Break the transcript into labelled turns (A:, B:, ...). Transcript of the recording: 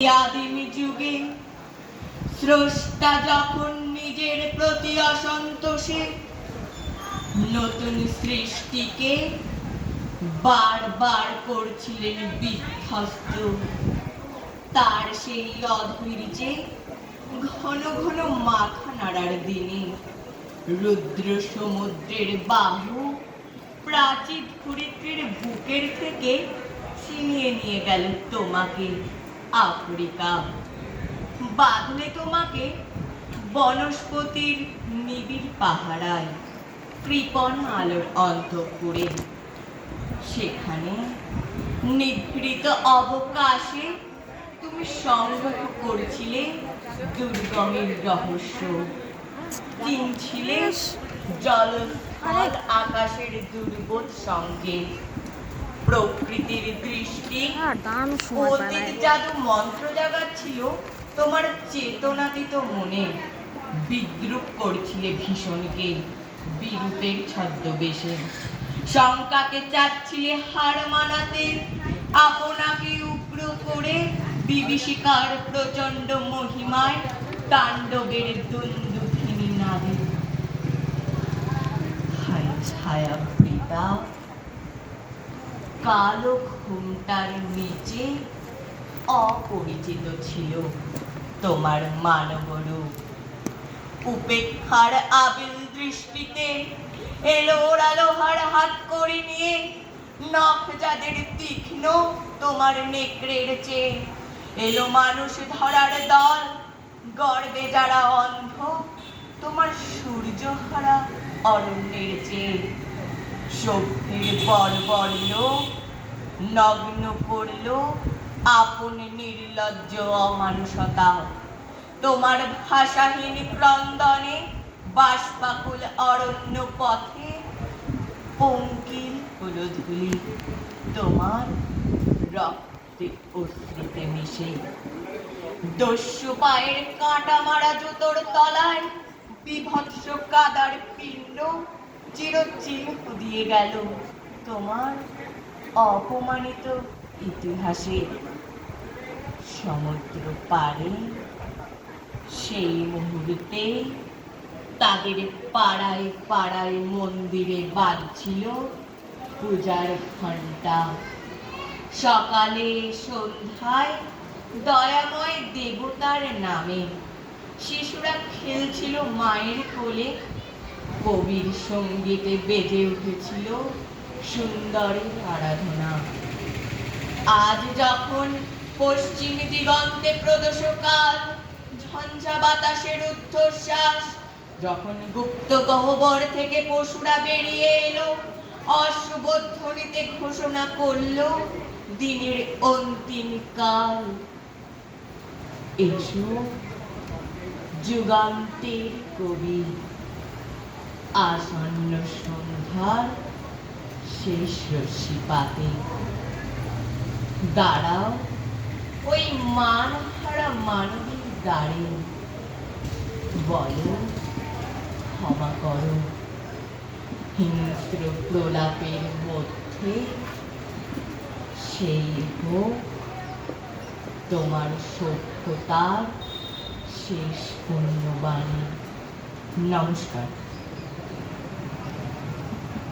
A: আদিম যুগে স্রষ্টা যখন নিজের প্রতি অসন্তোষে নতুন সৃষ্টিকে বারবার করছিলেন বিধ্বস্ত, তার সেই অধৈর্যে ঘন ঘন মাথা নাড়ার দিনে রুদ্র সমুদ্রের বাহু প্রাচীর ধরিত্রীর বুকের থেকে ছিনিয়ে নিয়ে গেল তোমাকে আফ্রিকা, বাঁধলে তোমাকে বনস্পতির নিবিড় পাহারায় কৃপণ আলোর অন্তঃপুরে। সেখানে নিভৃত অবকাশে তুমি সংগ্রহ করছিলে দুর্গমের রহস্য, চিনছিলে জলস্থল আকাশের দুর্বোধ সংকেত, প্রকৃতির দৃষ্টি অতীত জাদু মন্ত্র জাগাচ্ছিল তোমার চেতনাতীত মনে। বিদ্রুপ করছিলে ভীষণকে বিরূপের ছদ্মবেশে, শঙ্কাকে চাচ্ছিলে হার মানাতে, আপনাকে উগ্র করে বিভীষিকার প্রচন্ড মহিমায় তাণ্ডবের দুন্দুভিনী নাদে। হায় ছায়া পিতা, কালো ঘুমটার নিচে অপরিচিত ছিল তোমার মানবরূপ। উপেক্ষার আবিল দৃষ্টিতে এলো ওরা লোহার হাত করে নিয়ে, নখ যাদের তীক্ষ্ণ তোমার নেকড়ের চেয়ে। এলো মানুষ ধরার দল, গর্বে যারা অন্ধ তোমার সূর্যহারা অরণ্যের চেয়ে। সভ্যের বর্বর লোক নগ্ন করল আপন নির্লজ্জ অমানুষতা, তোমার ভাষাহীন ক্রন্দনে বাষ্পাকুল অরণ্য পথে পঙ্কিল হলো ধূলি তোমার রক্তে অশ্রুতে মিশে। দস্যু পায়ের কাঁটা মারা জুতোর তলায় বিভৎস কাদার পিণ্ড চিরচিহ্ন দিয়ে গেল তোমার অপমানিত ইতিহাসে। সমুদ্র পারে সেই মুহূর্তে তাদের পাড়ায় পাড়ায় মন্দিরে বাজছিল পূজার ঘণ্টা। সকালে সন্ধ্যায় দয়াময় দেবতার নামে শিশুরা খেলছিল মায়ের কোলে, কবির সঙ্গীতে বেজে উঠেছিল সুন্দরের আরাধনা। আজ যখন পশ্চিম দিগন্তে প্রদোষকাল, ঝঞ্ঝা বাতাসের ঊর্ধ্বশ্বাস, যখন গুপ্ত গহ্বর থেকে পশুরা বেরিয়ে এলো, অশুভ ধ্বনিতে ঘোষণা করলো দিনের অন্তিম কাল। এসো যুগান্তের কবি, আসন্ন সন্ধ্যার শেষ রশ্মিপাতে দাঁড়াও ওই মানহারা মানবীর দ্বারে, বলো ক্ষমা করো। হিংস্র প্রলাপের মধ্যে সেই হোক তোমার সভ্যতার শেষ পুণ্যবাণী। নমস্কার।